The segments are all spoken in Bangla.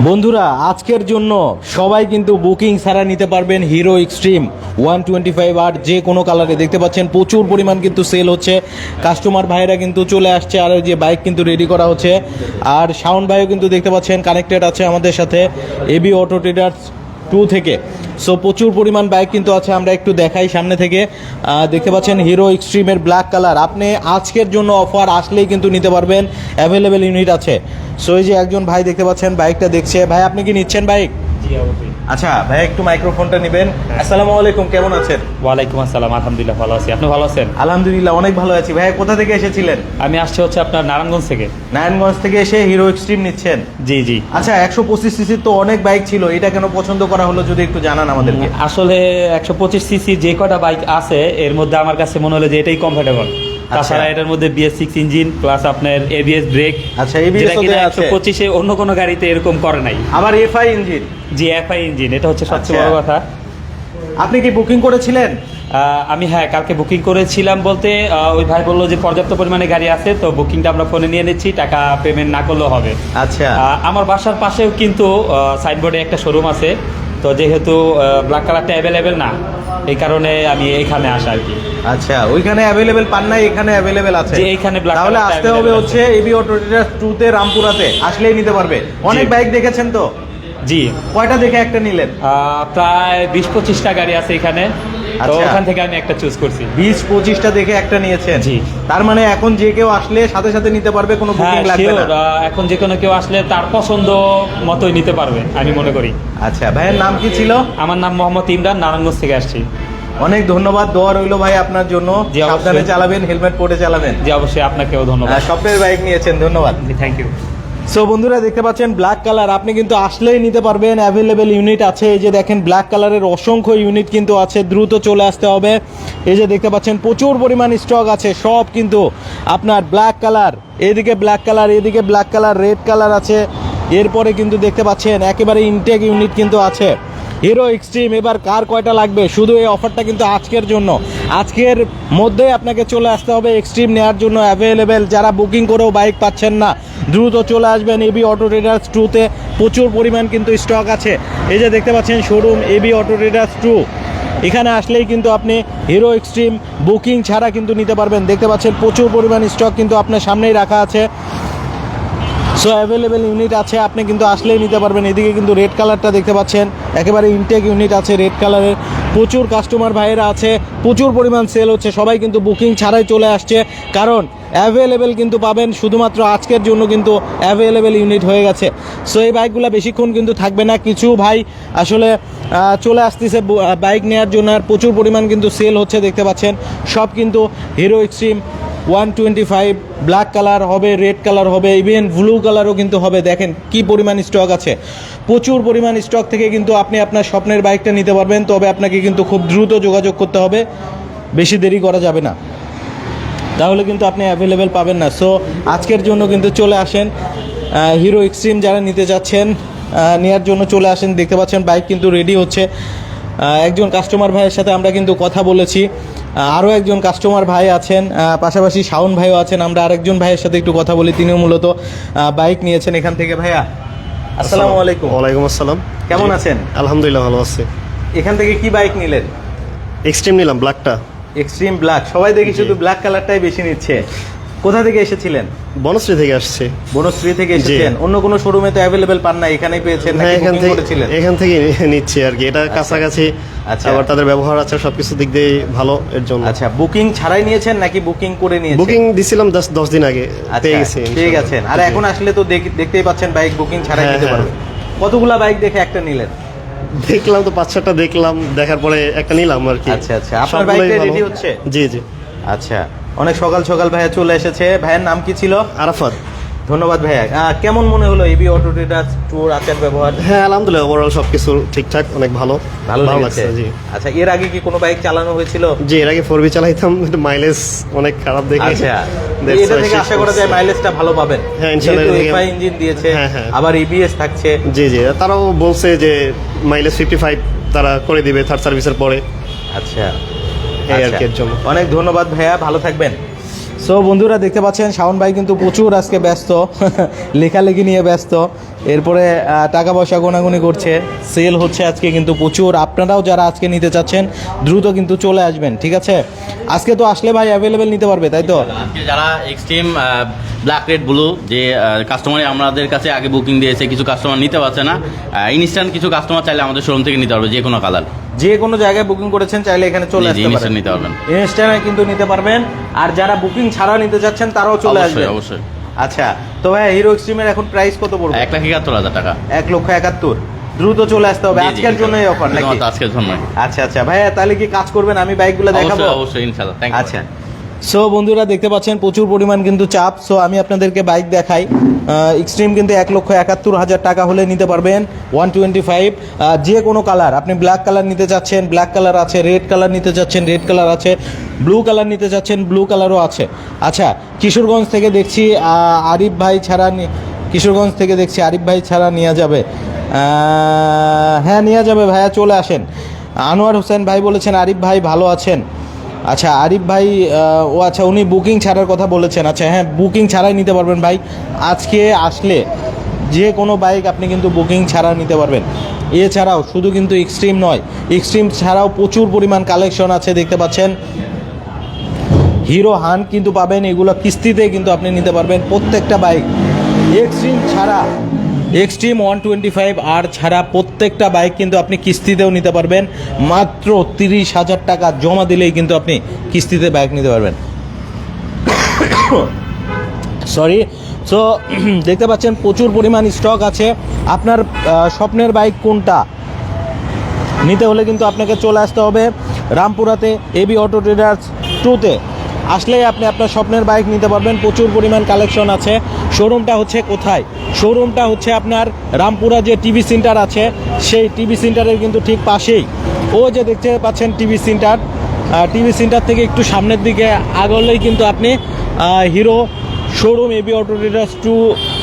বন্ধুরা আজকের জন্য সবাই কিন্তু বুকিং ছাড়া নিতে পারবেন হিরো এক্সট্রিম 125 আর যে কোনো কালারে। দেখতে পাচ্ছেন প্রচুর পরিমাণ কিন্তু সেল হচ্ছে, কাস্টমার ভাইরা কিন্তু চলে আসছে, আর যে বাইক কিন্তু রেডি করা হচ্ছে। আর শাওন ভাইও কিন্তু দেখতে পাচ্ছেন কানেক্টেড আছে আমাদের সাথে এবি অটো ট্রেডার্স 2 থেকে। সো প্রচুর পরিমাণ বাইক কিন্তু আছে, আমরা একটু দেখাই সামনে থেকে। দেখতে পাচ্ছেন হিরো এক্সট্রিমের ব্ল্যাক কালার, আপনি আজকের জন্য অফার আসলেই কিন্তু নিতে পারবেন, অ্যাভেলেবেল ইউনিট আছে। সো এই যে একজন ভাই দেখতে পাচ্ছেন বাইকটা দেখছে। ভাই আপনি কি নিচ্ছেন বাইক? জি অবশ্যই। আচ্ছা ভাই একটু মাইক্রোফোনটা নেবেন। আসসালামু আলাইকুম, কেমন আছেন? ওয়ালাইকুম আসসালাম, আলহামদুলিল্লাহ ভালো আছি। আপনি ভালো আছেন? আলহামদুলিল্লাহ অনেক ভালো আছি। ভাই কোথা থেকে এসেছিলেন? আমি আসছি হচ্ছে আপনার নারায়ণগঞ্জ থেকে। নারায়ণগঞ্জ থেকে এসে হিরো এক্সট্রিম নিচ্ছেন? জি জি। আচ্ছা 125 সিসির তো অনেক বাইক ছিল, এটা কেন পছন্দ করা হলো যদি একটু জানান আমাদেরকে। আসলে 125 সিসি যে কটা বাইক আছে এর মধ্যে আমার কাছে মনে হলো যে এটাই কমফোর্টেবল। তাছাড়া এটার মধ্যে BS6 ইঞ্জিন প্লাস আপনার ABS ব্রেক। আচ্ছা ABS যেটা কিনা 125-এ অন্য কোনো গাড়িতে এরকম করে নাই। আবার FI ইঞ্জিন। জি FI ইঞ্জিন, এটা হচ্ছে সবচেয়ে বড় কথা। আপনি কি বুকিং করেছিলেন? আমি হ্যাঁ কালকে বুকিং করেছিলাম, বলতে ওই ভাই বললো যে পর্যাপ্ত পরিমাণে গাড়ি আছে, তো বুকিংটা আমরা ফোনে নিয়ে নিচ্ছি, টাকা পেমেন্ট না করলেও হবে। আচ্ছা আমার বাসার পাশেও কিন্তু সাইনবোর্ডে একটা শোরুম আছে, তো যেহেতু ব্ল্যাক কালারটা অ্যাভেলেবেল না এই কারণে আমি এইখানে আসা আর কি। আচ্ছা ওইখানে অ্যাভেলেবেল পান না, এখানে অ্যাভেলেবেল আছে। যে এইখানে ব্ল্যাক তাহলে আসতে হবে হচ্ছে এবি অটো ট্রেডার্স 2 তে রামপুরাতে, আসলেই নিতে পারবে। অনেক বাইক দেখেছেন তো? জি। কয়টা দেখে একটা নিলেন? প্রায় 20-25টা গাড়ি আছে এখানে, তো আচ্ছা। ওখান থেকে আমি একটা চুজ করছি। 20-25টা দেখে একটা নিয়েছেন? জি। তার মানে এখন যে কেউ আসলে সাথে সাথে নিতে পারবে, কোনো বুকিং হ্যাঁ লাগবে না? এখন যে কোনো কেউ আসলে তার পছন্দ মতোই নিতে পারবে আমি মনে করি। আচ্ছা ভাইয়ের নাম কি ছিল? আমার নাম মোহাম্মদ ইমরান, নারায়ণগঞ্জ থেকে আসছি। অনেক ধন্যবাদ, দোয়া রইল ভাই আপনার জন্য। জি, অবশ্যই। সাবধানে চালাবেন, হেলমেট পরে চালাবেন। জি অবশ্যই, আপনাকেও ধন্যবাদ। স্বপ্নের বাইক নিয়েছেন, ধন্যবাদ। Thank you. সো বন্ধুরা দেখতে পাচ্ছেন ব্ল্যাক কালার, আপনি কিন্তু আসলেই নিতে পারবেন, অ্যাভেলেবেল ইউনিট আছে। এই যে দেখেন ব্ল্যাক কালারের অসংখ্য ইউনিট কিন্তু আছে, দ্রুত চলে আসতে হবে। এই যে দেখতে পাচ্ছেন প্রচুর পরিমাণ স্টক আছে, সব কিন্তু আপনার ব্ল্যাক কালার, এদিকে ব্ল্যাক কালার, এদিকে ব্ল্যাক কালার, রেড কালার আছে। এরপরে কিন্তু দেখতে পাচ্ছেন একেবারে ইনটেক ইউনিট কিন্তু আছে। হিরো এক্সট্রিম এবার কার কয়টা লাগবে, শুধু এই অফারটা কিন্তু আজকের জন্য, আজকের মধ্যে আপনাকে চলে আসতে হবে এক্সট্রিম নেওয়ার জন্য। অ্যাভেলেবেল যারা বুকিং করেও বাইক পাচ্ছেন না, দ্রুত চলে আসবেন এবি অটো ট্রেডার্স 2 তে, প্রচুর পরিমাণ কিন্তু স্টক আছে। এই যে দেখতে পাচ্ছেন শোরুম এবি অটো ট্রেডার্স 2, এখানে আসলেই কিন্তু আপনি হিরো এক্সট্রিম বুকিং ছাড়া কিন্তু নিতে পারবেন। দেখতে পাচ্ছেন প্রচুর পরিমাণ স্টক কিন্তু আপনার সামনেই রাখা আছে। সো অ্যাভেলেবেল ইউনিট আছে, আপনি কিন্তু আসলেই নিতে পারবেন। এদিকে কিন্তু রেড কালারটা দেখতে পাচ্ছেন, একেবারে ইনটেক ইউনিট আছে রেড কালারের। প্রচুর কাস্টমার ভাইয়েরা আছে, প্রচুর পরিমাণ সেল হচ্ছে, সবাই কিন্তু বুকিং ছাড়াই চলে আসছে, কারণ অ্যাভেলেবেল কিন্তু পাবেন শুধুমাত্র আজকের জন্য কিন্তু অ্যাভেলেবেল ইউনিট হয়ে গেছে। সো এই বাইকগুলো বেশিক্ষণ কিন্তু থাকবে না, কিছু ভাই আসলে চলে আসতেছে বাইক নেওয়ার জন্য, আর প্রচুর পরিমাণ কিন্তু সেল হচ্ছে। দেখতে পাচ্ছেন সব কিন্তু হিরো এক্সট্রিম 125 ব্ল্যাক কালার হবে, রেড কালার হবে, ইভেন ব্লু কালারও কিন্তু হবে। দেখেন কি পরিমাণ স্টক আছে, প্রচুর পরিমাণ স্টক থেকে কিন্তু আপনি আপনার স্বপ্নের বাইকটা নিতে পারবেন। তবে আপনাকে কিন্তু খুব দ্রুত যোগাযোগ করতে হবে, বেশি দেরি করা যাবে না, তাহলে কিন্তু আপনি অ্যাভেলেবেল পাবেন না। সো আজকের জন্য কিন্তু চলে আসেন, হিরো এক্সট্রিম যারা নিতে যাচ্ছেন নেওয়ার জন্য চলে আসেন। দেখতে পাচ্ছেন বাইক কিন্তু রেডি হচ্ছে। একজন কাস্টমার ভাইয়ের সাথে আমরা কিন্তু কথা বলেছি, আরও একজন কাস্টমার ভাই আছেন, পাশাপাশি শাওন ভাইও আছেন। আমরা আরেকজন ভাইয়ের সাথে একটু কথা বলি, তিনিও মূলত বাইক নিয়েছেন এখান থেকে। ভাইয়া আসসালামু আলাইকুম। ওয়ালাইকুম আসসালাম, কেমন আছেন? আলহামদুলিল্লাহ ভালো আছি। এখান থেকে কি বাইক নিলেন? এক্সট্রিম নিলাম, ব্ল্যাকটা। এক্সট্রিম ব্ল্যাক, সবাই দেখি শুধু ব্ল্যাক কালারটাই বেশি নিচ্ছে। কোথা থেকে এসেছিলেন? বনশ্রী থেকে আসছে। বনশ্রী থেকে এসেছেন? অন্য কোনো শোরুমে তো অ্যাভেলেবেল পান না, এখানেই পেয়েছেন নাকি বুকিং করেছিলেন? এখান থেকে নিচ্ছি আর কি, এটা কাছাকাছি। আচ্ছা। আবার তাদের ব্যবহার আছে, সবকিছু দিক দিয়ে ভালো, এর জন্য। আচ্ছা বুকিং ছাড়াই নিয়েছেন নাকি বুকিং করে নিয়েছেন? বুকিং দিছিলাম 10 দিন আগে, পেয়ে গেছি। পেয়ে গেছেন, আর এখন আসলে তো দেখতেই পাচ্ছেন বাইক বুকিং ছাড়াই নিতে পারবেন। কতগুলা বাইক দেখে একটা নিলেন? দেখলাম তো 5-6টা দেখলাম, দেখার পরে একটা নিলাম আর কি। আচ্ছা আচ্ছা, আপনার বাইকটা রেডি হচ্ছে? জি জি। আচ্ছা, অনেক সকাল সকাল ভাইয়া চলে এসেছে। ভাইয়ের নাম কি ছিল? আরাফাত। ধন্যবাদ ভাইয়া। কেমন মনে হলো এবি অটো ট্রেডার্স ট্যুর আচার ব্যবহার? হ্যাঁ আলহামদুলিল্লাহ, ওভারঅল সবকিছু ঠিকঠাক, অনেক ভালো ভালো লাগছে। জি। আচ্ছা এর আগে কি কোনো বাইক চালানো হয়েছিল? জি, এর আগে 4B চালাইতাম, মাইলেজ অনেক খারাপ দেখে। আচ্ছা, এটা থেকে আশা করা যায় মাইলেজটা ভালো পাবেন। হ্যাঁ ইনশাআল্লাহ। এফআই ইঞ্জিন দিয়েছে, আবার এবিএস থাকছে। জি জি, তারাও বলছে যে মাইলেজ 55 তারা করে দিবে থার্ড সার্ভিসের পরে। আচ্ছা এই আর কি, এর জন্য অনেক ধন্যবাদ ভাইয়া, ভালো থাকবেন। সো বন্ধুরা দেখতে পাচ্ছেন শাওন ভাই কিন্তু প্রচুর আজকে ব্যস্ত, লেখালেখি নিয়ে ব্যস্ত। এরপরে টাকা পয়সা গোনাগুনি করছে, সেল হচ্ছে আজকে কিন্তু প্রচুর। আপনারাও যারা আজকে নিতে চাচ্ছেন দ্রুত কিন্তু চলে আসবেন, ঠিক আছে? আজকে তো আসলে ভাই অ্যাভেলেবেল নিতে পারবে, তাই তো? আজকে যারা এক্সট্রিম ব্ল্যাক রেড ব্লু যে কাস্টমার আমাদের কাছে আগে বুকিং দিয়েছে, কিছু কাস্টমার নিতে পারছে না, ইনস্ট্যান্ট কিছু কাস্টমার চাইলে আমাদের শোরুম থেকে নিতে পারবে যে কোনো কালার, যে কোনো জায়গায় বুকিং করেছেন চাইলে এখানে চলে আসতে ইনস্ট্যান্ট পারেন, নিতে পারবেন। ইনস্ট্যান্টে কিন্তু নিতে পারবেন। আর যারা বুকিং ছাড়া নিতে চাচ্ছেন তারাও চলে অবশ্যই আসবেন। অবশ্যই। আচ্ছা, তো ভাই হিরো এক্সট্রিমের এখন প্রাইস কত পড়বে? 1,71,000 টাকা। 1,71,000। দ্রুত চলে আসতে হবে, জি, জি, আজকের জন্য এই অফার নাকি? শুধুমাত্র আজকের জন্য। আচ্ছা আচ্ছা ভাইয়া, তাহলে কি কাজ করবেন? আমি বাইকগুলো দেখাবো। অবশ্যই অবশ্যই ইনশাআল্লাহ, থ্যাংক ইউ। আচ্ছা, সো বন্ধুরা দেখতে পাচ্ছেন প্রচুর পরিমাণ কিন্তু চাপ। সো আমি আপনাদেরকে বাইক দেখাই। এক্সট্রিম কিন্তু 1,71,000 টাকা হলে নিতে পারবেন 125। যে কোনো কালার, আপনি ব্ল্যাক কালার নিতে চাচ্ছেন ব্ল্যাক কালার আছে, রেড কালার নিতে চাচ্ছেন রেড কালার আছে, ব্লু কালার নিতে চাচ্ছেন ব্লু কালারও আছে। আচ্ছা, কিশোরগঞ্জ থেকে দেখছি আরিফ ভাই ছাড়া কিশোরগঞ্জ থেকে দেখছি আরিফ ভাই ছাড়া নেওয়া যাবে। হ্যাঁ নেওয়া যাবে ভাইয়া, চলে আসেন। আনোয়ার হোসেন ভাই বলেছেন আরিফ ভাই ভালো আছেন। আচ্ছা আরিফ ভাই, ও আচ্ছা উনি বুকিং ছাড়ার কথা বলেছেন। আচ্ছা হ্যাঁ, বুকিং ছাড়াই নিতে পারবেন ভাই। আজকে আসলে যে কোনো বাইক আপনি কিন্তু বুকিং ছাড়া নিতে পারবেন। এছাড়াও শুধু কিন্তু এক্সট্রিম নয়, এক্সট্রিম ছাড়াও প্রচুর পরিমাণ কালেকশন আছে দেখতে পাচ্ছেন। হিরো হান কিন্তু পাবেন, এগুলো কিস্তিতে কিন্তু আপনি নিতে পারবেন প্রত্যেকটা বাইক। এক্সট্রিম ছাড়া, এক্সট্রিম 125 আর ছাড়া প্রত্যেকটা বাইক কিন্তু আপনি কিস্তিতেও নিতে পারবেন। মাত্র 30,000 টাকা জমা দিলেই কিন্তু আপনি কিস্তিতে বাইক নিতে পারবেন। সরি। সো দেখতে পাচ্ছেন প্রচুর পরিমাণ স্টক আছে। আপনার স্বপ্নের বাইক কোনটা নিতে হলে কিন্তু আপনাকে চলে আসতে হবে রামপুরাতে এবি অটো ট্রেডার্স 2-তে। আসলেই আপনি আপনার স্বপ্নের বাইক নিতে পারবেন। প্রচুর পরিমাণ কালেকশন আছে। শোরুমটা হচ্ছে কোথায়? শোরুমটা হচ্ছে আপনার রামপুরা যে টিভি সেন্টার আছে সেই টিভি সেন্টারের কিন্তু ঠিক পাশেই। ও যে দেখতে পাচ্ছেন টিভি সেন্টার, টিভি সেন্টার থেকে একটু সামনের দিকে আগলেই কিন্তু আপনি Hero showroom AB auto traders 2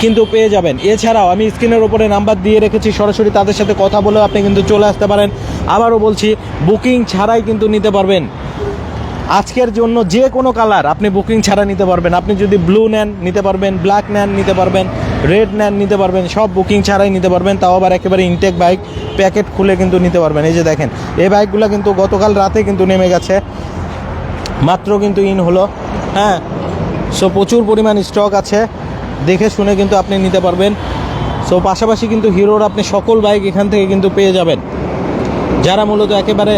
কিন্তু পেয়ে যাবেন। এছাড়াও আমি স্ক্রিনের ওপরে নাম্বার দিয়ে রেখেছি, সরাসরি তাদের সাথে কথা বলেও আপনি কিন্তু চলে আসতে পারেন। আবারও বলছি, বুকিং ছাড়াই কিন্তু নিতে পারবেন। আজকের জন্য যে কোনো কালার আপনি বুকিং ছাড়া নিতে পারবেন। আপনি যদি ব্লু নেন নিতে পারবেন, ব্ল্যাক নেন নিতে পারবেন, রেড নেন নিতে পারবেন, সব বুকিং ছাড়াই নিতে পারবেন। তাও আবার একেবারে ইনটেক বাইক, প্যাকেট খুলে কিন্তু নিতে পারবেন। এই যে দেখেন, এই বাইকগুলো কিন্তু গতকাল রাতে কিন্তু নেমে গেছে, মাত্র কিন্তু ইন হলো। হ্যাঁ, সো প্রচুর পরিমাণ স্টক আছে, দেখে শুনে কিন্তু আপনি নিতে পারবেন। সো পাশাপাশি কিন্তু হিরোর আপনি সকল বাইক এখান থেকে কিন্তু পেয়ে যাবেন। যারা মূলত একেবারে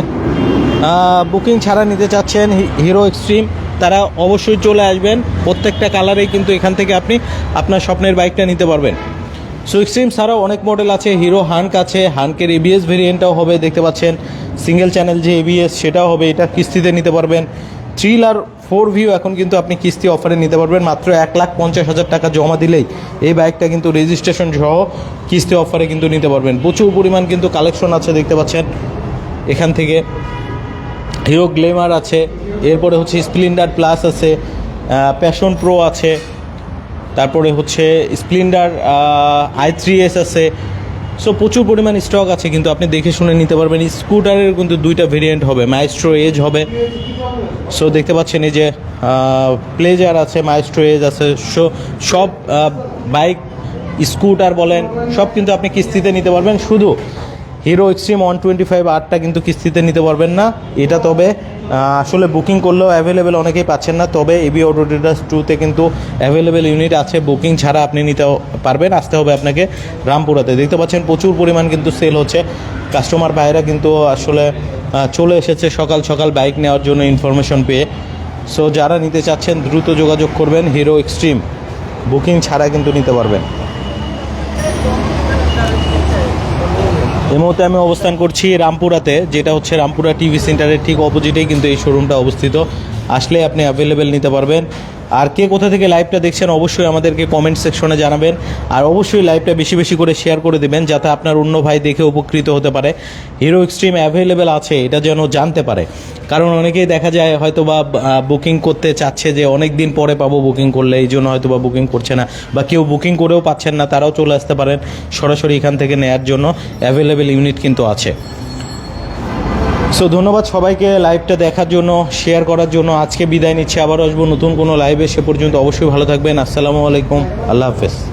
বুকিং ছাড়া নিতে চাচ্ছেন হিরো এক্সট্রিম, তারা অবশ্যই চলে আসবেন। প্রত্যেকটা কালারেই কিন্তু এখান থেকে আপনি আপনার স্বপ্নের বাইকটা নিতে পারবেন। সো এক্সট্রিম ছাড়াও অনেক মডেল আছে। হিরো হানক আছে, হানকের এবিএস ভেরিয়েন্টটাও হবে দেখতে পাচ্ছেন। সিঙ্গেল চ্যানেল যে এবিএস সেটাও হবে, এটা কিস্তিতে নিতে পারবেন। থ্রিলার 4 ভিউ এখন কিন্তু আপনি কিস্তি অফারে নিতে পারবেন। মাত্র 1,50,000 টাকা জমা দিলেই এই বাইকটা কিন্তু রেজিস্ট্রেশন সহ কিস্তি অফারে কিন্তু নিতে পারবেন। প্রচুর পরিমাণ কিন্তু কালেকশন আছে দেখতে পাচ্ছেন এখান থেকে। হিরো গ্লেমার আছে, এরপরে হচ্ছে স্প্লেন্ডার প্লাস আছে, প্যাশন প্রো আছে, তারপরে হচ্ছে স্প্লেন্ডার i3s আছে। সো প্রচুর পরিমাণ স্টক আছে, কিন্তু আপনি দেখে শুনে নিতে পারবেন। স্কুটারের কিন্তু 2টা ভেরিয়েন্ট হবে, মাইস্ট্রো এজ হবে। সো দেখতে পাচ্ছেন এই যে প্লেজার আছে, মাইস্ট্রো এজ আছে। সো সব বাইক, স্কুটার বলেন, সব কিন্তু আপনি কিস্তিতে নিতে পারবেন। শুধু হিরো এক্সট্রিম 125 আরটা কিন্তু কিস্তিতে নিতে পারবেন না। এটা তবে আসলে বুকিং করলেও অ্যাভেলেবেল অনেকেই পাচ্ছেন না। তবে এবি অটো ট্রেডার্স 2-তে কিন্তু অ্যাভেলেবেল ইউনিট আছে, বুকিং ছাড়া আপনি নিতে পারবেন। আসতে হবে আপনাকে রামপুরাতে। দেখতে পাচ্ছেন প্রচুর পরিমাণ কিন্তু সেল হচ্ছে। কাস্টমার ভাইরা কিন্তু আসলে চলে এসেছে সকাল সকাল বাইক নেওয়ার জন্য ইনফরমেশন পেয়ে। সো যারা নিতে চাচ্ছেন দ্রুত যোগাযোগ করবেন। হিরো এক্সট্রিম বুকিং ছাড়া কিন্তু নিতে পারবেন। এই মুহূর্তে আমি অবস্থান করছি রামপুরাতে, যেটা হচ্ছে রামপুরা টিভি সেন্টারের ঠিক অপোজিটেই কিন্তু এই শোরুমটা অবস্থিত। আসলে আপনি অ্যাভেলেবেল নিতে পারবেন। আর কে কোথা থেকে লাইভটা দেখছেন অবশ্যই আমাদেরকে কমেন্ট সেকশনে জানাবেন। আর অবশ্যই লাইভটা বেশি বেশি করে শেয়ার করে দেবেন, যাতে আপনার অন্য ভাই দেখে উপকৃত হতে পারে। হিরো এক্সট্রিম অ্যাভেলেবেল আছে এটা যেন জানতে পারে। কারণ অনেকেই দেখা যায় হয়তো বা বুকিং করতে চাচ্ছে যে অনেক দিন পরে পাবো বুকিং করলে, এই জন্য হয়তো বা বুকিং করছে না, বা কেউ বুকিং করেও পাচ্ছেন না, তারাও চলে আসতে পারেন সরাসরি এখান থেকে নেয়ার জন্য। অ্যাভেলেবেল ইউনিট কিন্তু আছে। সো ধন্যবাদ সবাইকে লাইভটা দেখার জন্য, শেয়ার করার জন্য। আজকে বিদায় নিচ্ছি, আবার আসবো নতুন কোনো লাইভে। সে পর্যন্ত অবশ্যই ভালো থাকবেন। আসসালামু আলাইকুম, আল্লাহ হাফেজ।